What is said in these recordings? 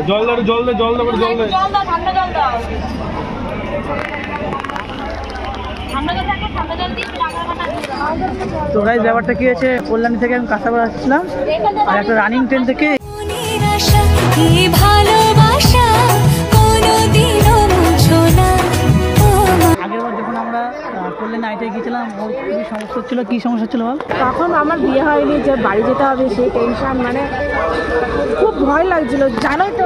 জল দাও, জল দে, জল দাও, জল দে, জল দাও, ঠান্ডা জল দাও। ঠান্ডা জল থাকে, ঠান্ডা জল দিয়ে তো গাইস ব্যাপারটা কি হয়েছে, কল্যাণী থেকে আমি কাঁসাপাড়া আসছিলাম আর একটা রানিং ট্রেন থেকে আগেরবার যখন আমরা কল্যাণী আইটায় গিয়েছিলাম ওর খুবই সমস্যা ছিল। কি সমস্যা ছিল বল? তখন আমার বিয়ে হয়নি, যে বাড়ি যেতে হবে সেই টেনশন, মানে খুব ভয় লাগছিল, জানোই তো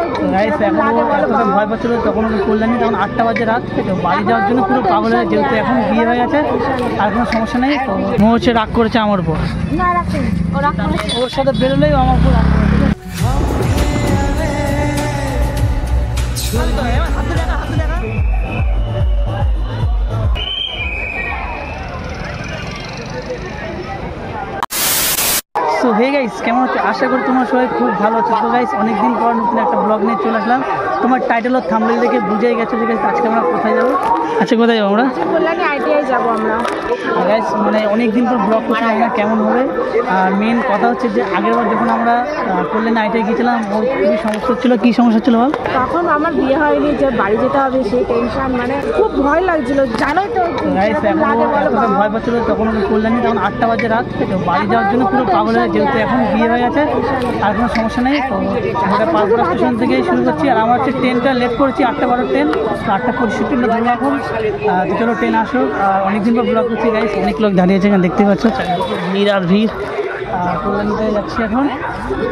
ভয় পাচ্ছিল। তখন কল্যাণী তখন 8টা বাজে রাত, থেকে বাড়ি যাওয়ার জন্য পুরো পাগল হয়ে, যেহেতু এখন বিয়ে হয়ে গেছে আর কোনো সমস্যা নেই। ও হচ্ছে রাগ করেছে আমার উপর, ওর সাথে বেরোলেই আমার উপর রাগ করেছে। সো হে গাইস, কেমন হচ্ছে? আশা করি তোমার সবাই খুব ভালো আছে। তো গাইস অনেকদিন পর নতুন একটা ব্লগ নিয়ে চলে আসলাম। তোমার টাইটেল ও থাম্বনেল দেখে বুঝেই গেছো যে গাইস আজকে আমরা কোথায় যাবো। আচ্ছা কোথায় যাবো আমরা? কল্যাণী আইটিআই যাবো আমরা। গাইস মানে অনেকদিন পর ব্লগ করছি, না কেমন হবে। আর মেন কথা হচ্ছে যে আগেরবার যখন আমরা কল্যাণী আইটিআই গিয়েছিলাম ওর খুবই সমস্যা ছিল। কি সমস্যা ছিল বল? তখন আমার বিয়ে হয়নি, যে বাড়ি যেতে হবে সেই টেনশন, মানে খুব ভয় লাগছিল, জানোই তো গাইস এখন ভয় পাচ্ছিল। তখন কল্যাণী তখন 8টা বাজে রাত, থেকে বাড়ি যাওয়ার জন্য পুরো পাগল হয়ে, যেহেতু এখন বিয়ে হয়ে গেছে আর কোনো সমস্যা নেই। তো ওটা পাঁচপাড়া স্টেশন থেকেই শুরু করছি। আর আমার হচ্ছে ট্রেনটা লেট করেছি, 8টা 12 ট্রেন, 8টা 65 ধরে এখন। চলো ট্রেন আসুক। আর অনেকদিন পর ব্লগ করছি গাইস, অনেক লোক দাঁড়িয়েছে এখানে দেখতে পাচ্ছ, ভিড় আর ভিড়। কল্যাণীতে যাচ্ছি এখন।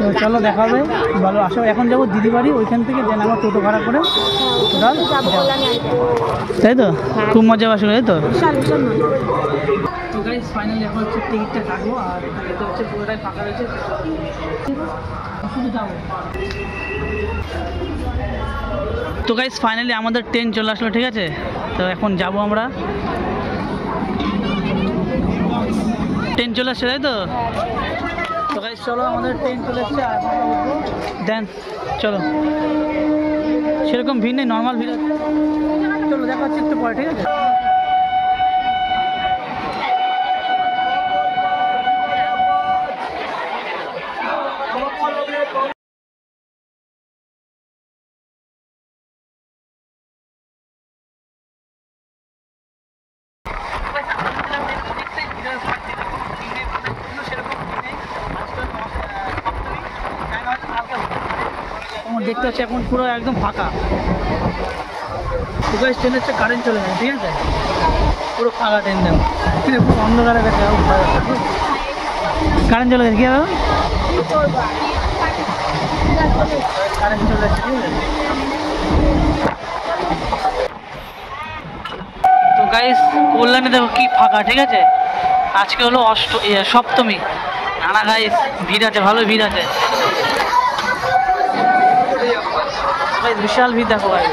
তো চলো দেখা হবে, ভালো আসো। এখন যাবো দিদি বাড়ি, ওইখান থেকে দেন আমার টোটো ভাড়া করে টোটাল, তাই তো? খুব মজা আসবে, তাই তো? তো গাইস ফাইনালি এখন হচ্ছে টিকিটটা কাটবো। আর এটা হচ্ছে পুরোটাই ফাঁকা রয়েছে, শুধু যাবো। তো গাইস ফাইনালি আমাদের ট্রেন চলে আসলো, ঠিক আছে? তো এখন যাব আমরা, ট্রেন চলে আসছে, তাই তো? তো গাইস চলো, আমাদের ট্রেন চলে এসছে আর দেন চলো। সেরকম ভিড় নেই, নর্মাল ভিড় আছে। চলো দেখা হচ্ছে একটু পরে, ঠিক আছে? দেখতে হচ্ছে এখন পুরো একদম ফাঁকা। ট্রেন হচ্ছে কারেন্ট চলে যায়, ঠিক আছে? পুরো ফাঁকা ট্রেন, দেন পুরো অন্ধকারে গেছে, কারেন্ট চলে গেছে। কি হবে? কারেন্ট চলে যাচ্ছে, ঠিক আছে? তো গাইস কল্যাণী দেখো কি ফাঁকা, ঠিক আছে? আজকে হলো সপ্তমী। নানা গাইস ভিড় আছে, ভালো ভিড় আছে, বিশাল ভিড় দেখো ভাই।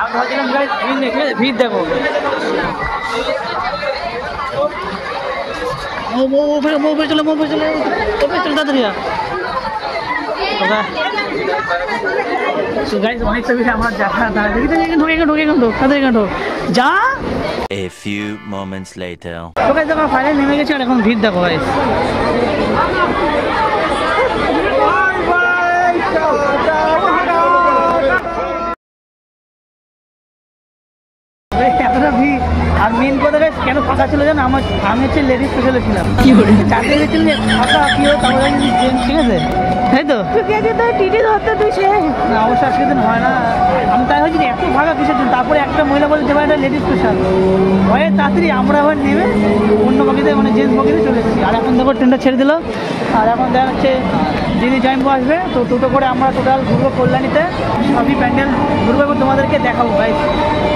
আমি ভাবছিলাম গাইস ভিড় নেই, ভিড় দেখো। চলো তাড়াতাড়ি। অনেকটা বেশি আমার দেখা যা। A few moments later. তো গাইস দেখো ফাইনালি নেমে গেছি আর এখন ভিড় দেখো গাইস। আর মেন কথা গাইস কেন ফাঁকা ছিল জানো? আমি হচ্ছে লেডিস স্পেশালে ছিলাম, কি করে চাকরি গেছিলাম ফাঁকা কি হয়, তারপরে ঠিক আছে, তাই তো? টিটি ধরতে দিছে না, অবশ্যই আজকে দিন হয় না। আমি তাই হয়েছি এত ফাঁকা কিসের জন্য। তারপরে একটা মহিলা বলে যে ভাই এটা লেডিস স্পেশাল, ভয়ে তাড়াতাড়ি আমরা আবার নেমে অন্য বগিতে মানে জেন্টস বগিতে চলে এসেছি। আর এখন দেখো ট্রেনটা ছেড়ে দিল। আর এখন দেখা যাচ্ছে দিদি জাইম্বু আসবে, তো টোটো করে আমরা টোটাল ঘুরবো কল্যাণীতে, সবই প্যান্ডেল ঘুরবো এবং তোমাদেরকে দেখাবো ভাই।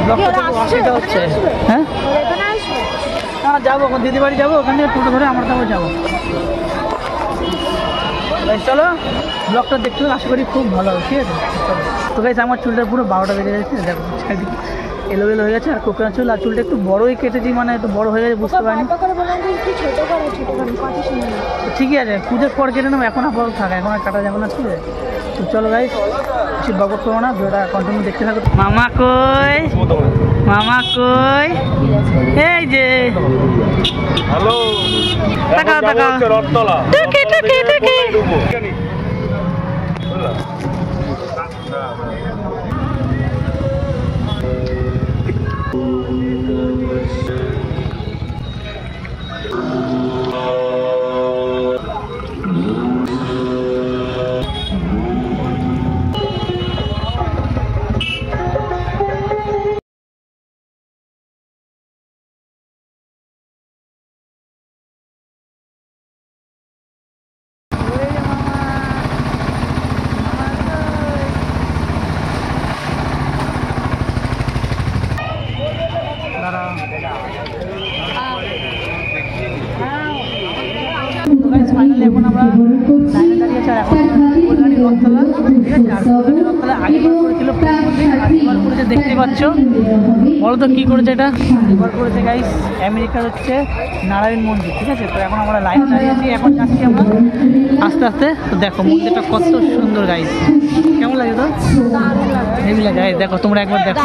ব্লগটা অসুবিধা হচ্ছে। হ্যাঁ হ্যাঁ যাবো, এখন দিদি বাড়ি যাবো, ওখান থেকে টোটো ধরে আমরা তারপর যাবো। চলো ব্লগটা দেখতে আশা করি খুব ভালো হবে, ঠিক আছে? তো গাইস আমার চুলটা পুরো 12টা বেজে যাচ্ছে, দেখো এলোমেলো হয়ে গেছে। আর কোকড়া চুল, আর চুলটা একটু বড়োই কেটেছি, মানে একটু বড় হয়ে গেছে, বুঝতে পারিনি। ঠিকই আছে, পুজোর পর কেটে নেবো, এখন আপাতত থাকা, এখন আর কাটা যাবে না, ঠিক আছে? তো চলো গাইস কিছু বকট করবো না, ভিডিওটা কন্টিনিউ দেখতে থাকো। মামা কই, মামা কই? এই যে হ্যালো, টাকা টাকা রথতলা টুকি টুকি টুকি। রথতলা, ঠিক আছে? আর কল্যাণী রথতলা আগেবার করেছিল প্রেম মন্দির, আর এবার করেছে দেখতে পাচ্ছ। বলো তো কী করেছে এটা? এবার করেছে গাইস আমেরিকার হচ্ছে নারায়ণ মন্দির, ঠিক আছে? তো এখন আমরা লাইন দাঁড়িয়েছি, এখন যাচ্ছি আমরা আস্তে আস্তে। তো দেখো মন্দিরটা কত সুন্দর গাইস, কেমন লাগে তো? হেভি লাগে গাইস, দেখো তোমরা একবার দেখো।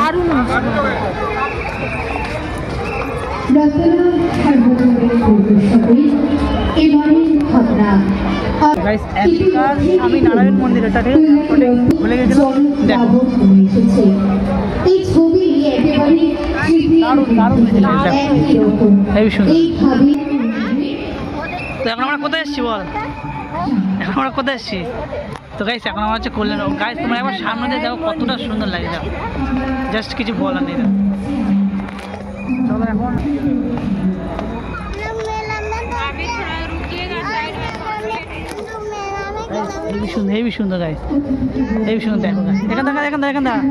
গাইস আমেরিকার স্বামী নারায়ণ মন্দির, এটা ঠিক ভুলে গেছিলাম। দেখো দারুণ দারুণ হেভি সুন্দর। তো এখন আমরা কোথায় এসেছি বল? এখন আমরা কোথায় এসেছি? তো গাইস এখন আমরা হচ্ছে কল্যাণ। গাইস তোমরা একবার সামনে দিয়ে দেখো কতটা সুন্দর লাগে, দেখো জাস্ট কিছু বলার নেই। চলো এখন হেভি সুন্দর, হেভি সুন্দর গাইস, হেভি সুন্দর। দেখো গাইস এখান দেখা, এখান দেখা, এখান দেখা।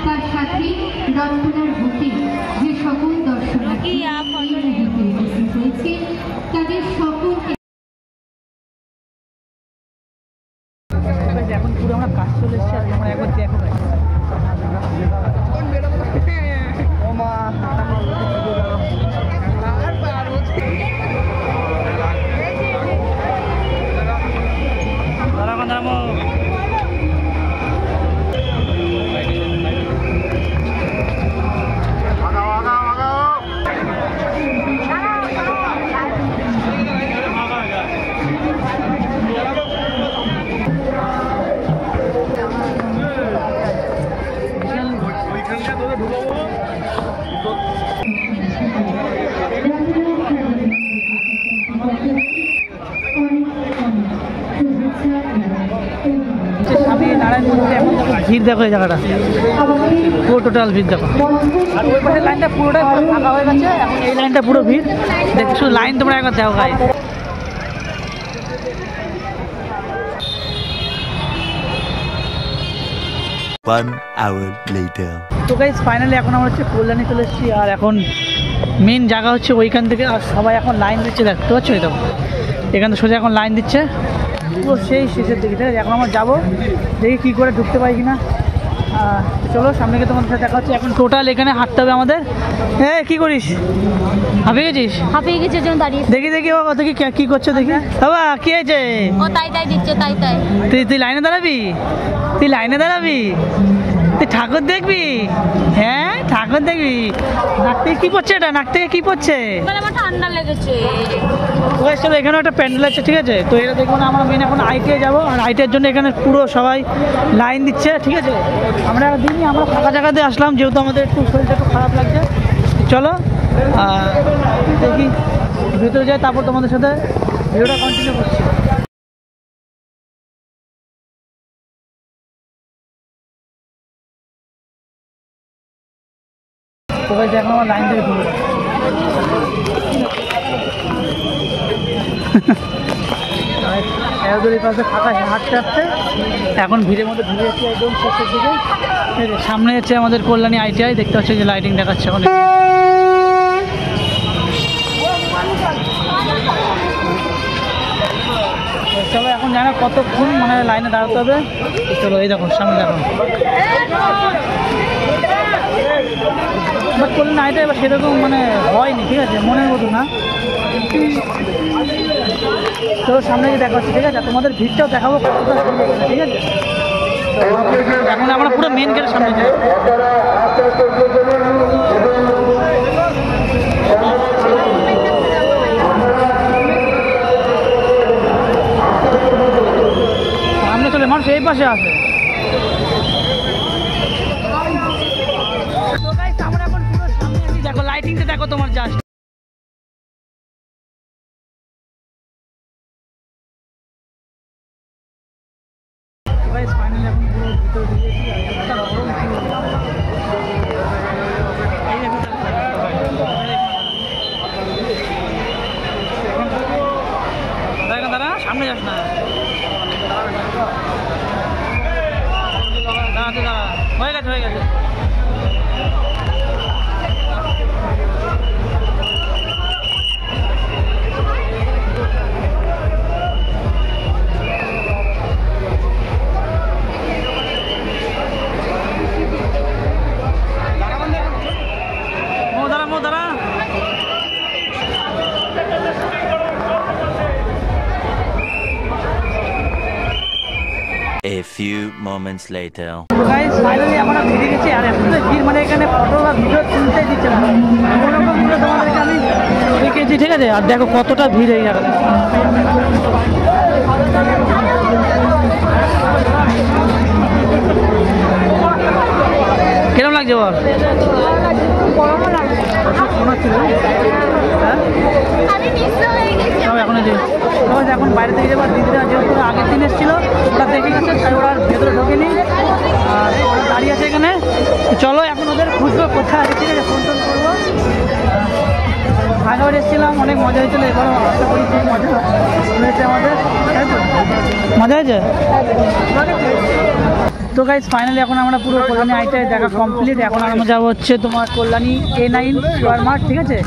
তার সাথে রত্নার বুকে যে সকল দর্শনার্থী হয়েছে তাদের সকলকে এখন পুরো আমরা কাজ চলে এসেছি, আর আমরা একবার দেখো গাইস। স্বামী নারায়ণ মন্দিরে এখন ভিড় দেখো, এই জায়গাটা পুরো টোটাল ভিড় দেখো। আর ওই পাশের লাইনটা পুরোটাই ফাঁকা হয়ে গেছে, এখন এই লাইনটা পুরো ভিড়। দেখো শুধু লাইন তোমরা একবার দেখো গাই। তো গাইস ফাইনালি এখন আমরা হচ্ছে কল্যাণী চলে এসেছি, আর এখন মেন জায়গা হচ্ছে ওইখান থেকে। আর সবাই এখন লাইন দিচ্ছে, দেখতে পাচ্ছ? এই দেখো এখান থেকে সোজা এখন লাইন দিচ্ছে পুরো সেই শেষের দিকে, ঠিক আছে? এখন আমরা যাবো, দেখি কী করে ঢুকতে পারি কিনা। চলো সামনে গিয়ে তোমাদের সাথে দেখা হচ্ছে। এখন টোটাল এখানে হাঁটতে হবে আমাদের। হ্যাঁ কি করিস? হাঁপিয়ে গেছিস? হাঁপিয়ে গেছে জন্য দাঁড়িয়ে। দেখি দেখি ও দেখি কি করছো দেখি। বাবা কি হয়েছে? ও তাই তাই দিচ্ছে, তাই তাই। তুই লাইনে দাঁড়াবি? তুই লাইনে দাঁড়াবি? তুই ঠাকুর দেখবি? হ্যাঁ ঠাকুর দেখবি। নাক থেকে কি পড়ছে এটা? নাক থেকে কি পড়ছে? আমার ঠান্ডা লেগেছে। চলো এখানে একটা প্যান্ডেল আছে, ঠিক আছে? তো এটা দেখবো না, আমরা মেন এখন আইটিআই যাবো। আর আইটিআইয়ের জন্য এখানে পুরো সবাই লাইন দিচ্ছে, ঠিক আছে? আমরা দিনই আমরা ফাঁকা জায়গাতে আসলাম, যেহেতু আমাদের একটু শরীরটা একটু খারাপ লাগছে। চলো দেখি ভেতরে যাই, তারপর তোমাদের সাথে ভিডিওটা কন্টিনিউ করছি। তো ভাই দেখো আমার লাইন থেকে ঘুরে এতদূরের পাশে ফাঁকা হাঁটতে হাঁটতে এখন ভিড়ের মধ্যে ঘুরে যাচ্ছি একদম শেষের দিকে। সামনে হচ্ছে আমাদের কল্যাণী আইটিআই, দেখতে পাচ্ছি যে লাইটিং দেখাচ্ছে এখন। চলো এখন জানো কতক্ষণ মানে লাইনে দাঁড়াতে হবে। চলো এই দেখো সামনে দেখো বাট করলে আইটা এবার সেরকম মানে হয়নি, ঠিক আছে? মনের মতো না। তো সামনে গিয়ে দেখা হচ্ছে, ঠিক আছে? তোমাদের ভিড়টাও দেখাবো কতটা, ঠিক আছে? এখন আমরা পুরো মেন গেটের সামনে যাই। সামনে চলে মানুষ এই পাশে আসে। আমরা এখন পুরো সামনে আছি, দেখো লাইটিংটা দেখো তোমার জাস্ট। ফাইনালি এখন পুরো ভিতরে ঢুকেছি, দাঁড়া সামনে যাস না, দাঁড়াতে দাঁড়া। হয়ে গেছে হয়ে গেছে। A few moments later. তো গাইস ফাইনালি আমরা ফিরে গেছি আর এখন তো ভিড় মানে এখানে ফটো বা ভিডিও তুলতে দিচ্ছে না কোনোরকম করে তোমাদেরকে আমি রেখেছি ঠিক আছে আর দেখো কতটা ভিড় এই জায়গায় কিরম লাগছে বল এখন বাইরে থেকে যাবার দিদিরা যেহেতু আগের দিন এসেছিল ওরা দেখে গেছে তাই ওরা ভেতরে ঢোকেনি আর ওরা দাঁড়িয়ে আছে এখানে চলো এখন ওদের খুঁজবো কোথায় আছে ঠিক আছে ফোন টোন করবো আগেবার এসেছিলাম অনেক মজা হয়েছিল এবারও আশা করি খুব মজা হয়েছে আমাদের মজা হয়েছে তো গাইজ ফাইনালি এখন আমরা পুরো কল্যাণী আইটায় দেখা কমপ্লিট এখন আমরা যাবো হচ্ছে তোমার কল্যাণী A9 স্কোয়ার মার্ট ঠিক আছে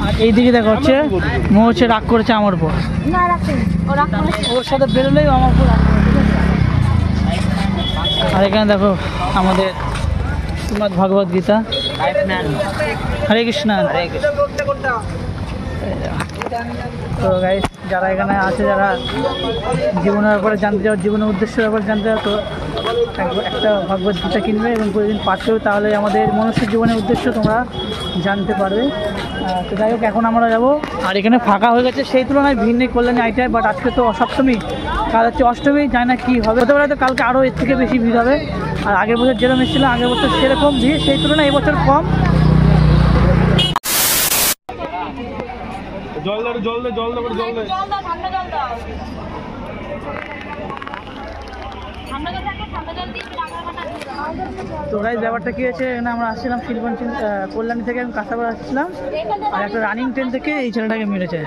আর এইদিকে দেখা হচ্ছে মো হচ্ছে রাগ করেছে আমার উপর ওর সাথে বেরোলেই আমার উপর রাগ করেছে আর এখানে দেখো আমাদের শ্রীমদ্ ভগবদ গীতা হরে কৃষ্ণ তো গাইজ যারা এখানে আছে যারা জীবনের ব্যাপারে জানতে চাও জীবনের উদ্দেশ্যের ব্যাপারে জানতে চাও তো একটা ভগবদ গীতা কিনবে এবং প্রতিদিন পাঠ করবে তাহলে আমাদের মনুষ্য জীবনের উদ্দেশ্য তোমরা জানতে পারবে তো যাই হোক এখন আমরা যাবো আর এখানে ফাঁকা হয়ে গেছে সেই তুলনায় ভিড় নেই কল্যাণী আইটায় বাট আজকে তো সপ্তমী কাল হচ্ছে অষ্টমী জানি না কী হবে হতে পারে তো কালকে আরও এর থেকে বেশি ভিড় হবে আর আগের বছর যেরকম এসেছিলো আগের বছর সেরকম ভিড় সেই তুলনায় এবছর কম জল দে তো গাইজ ব্যাপারটা কী হয়েছে এখানে আমরা আসছিলাম শিলগঞ্জ কল্যাণী থেকে আমি কাঁচাপাড়া আসছিলাম আর একটা রানিং ট্রেন থেকে এই ছেলেটাকে মেরেছে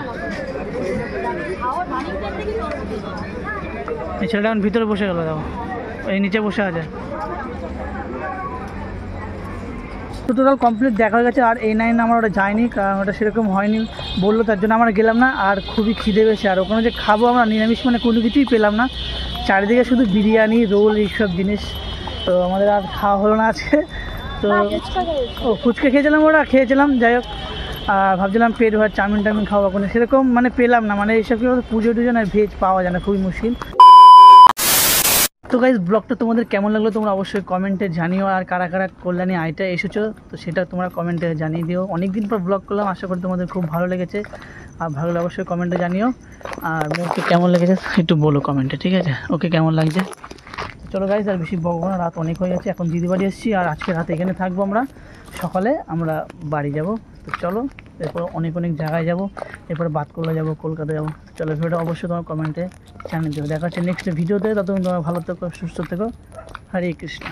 এই ছেলেটা এখন ভিতরে বসে গেল দেখো এই নিচে বসে আছে তো টোটাল কমপ্লিট দেখা হয়ে গেছে আর A9 আমরা ওটা যাইনি কারণ ওটা সেরকম হয়নি বললো তার জন্য আমরা গেলাম না আর খুবই খিদে পেয়েছে আর ওখানে যে খাবো আমরা নিরামিষ মানে কোনো কিছুই পেলাম না চারিদিকে শুধু বিরিয়ানি রোল এইসব জিনিস তো আমাদের আর খাওয়া হলো না আজকে তো ও ফুচকা খেয়েছিলাম যাই হোক ভাবছিলাম পেট ভর চাউমিন টাউমিন খাওয়া কোনো সেরকম মানে পেলাম না মানে এইসব কি পুজো টুজো না ভেজ পাওয়া যায় না খুবই মুশকিল তো গাইজ ব্লগটা তোমাদের কেমন লাগলো তোমরা অবশ্যই কমেন্টে জানিও আর কারা কারা কল্যাণী আইটায় এসেছো তো সেটা তোমরা কমেন্টে জানিয়ে দিও অনেকদিন পর ব্লগ করলাম আশা করি তোমাদের খুব ভালো লেগেছে আর ভালো লাগলে অবশ্যই কমেন্টে জানিও আর মুখে কেমন লেগেছে একটু বলো কমেন্টে ঠিক আছে ওকে কেমন লাগছে চলো গাইজ আর বেশি বকবো না রাত অনেক হয়ে গেছে এখন দিদি বাড়ি এসেছি আর আজকে রাতে এখানে থাকবো আমরা সকালে আমরা বাড়ি যাব তো চলো এরপর অনেক জায়গায় যাব এরপরে বাতকুল্লা যাবো কলকাতা যাবো চলো ভিডিওটা অবশ্যই তোমার কমেন্টে জানিয়ে দেবো দেখা হচ্ছে নেক্সট ভিডিওতে ততক্ষণ তোমরা ভালো থেকো সুস্থ থেকো হরে কৃষ্ণ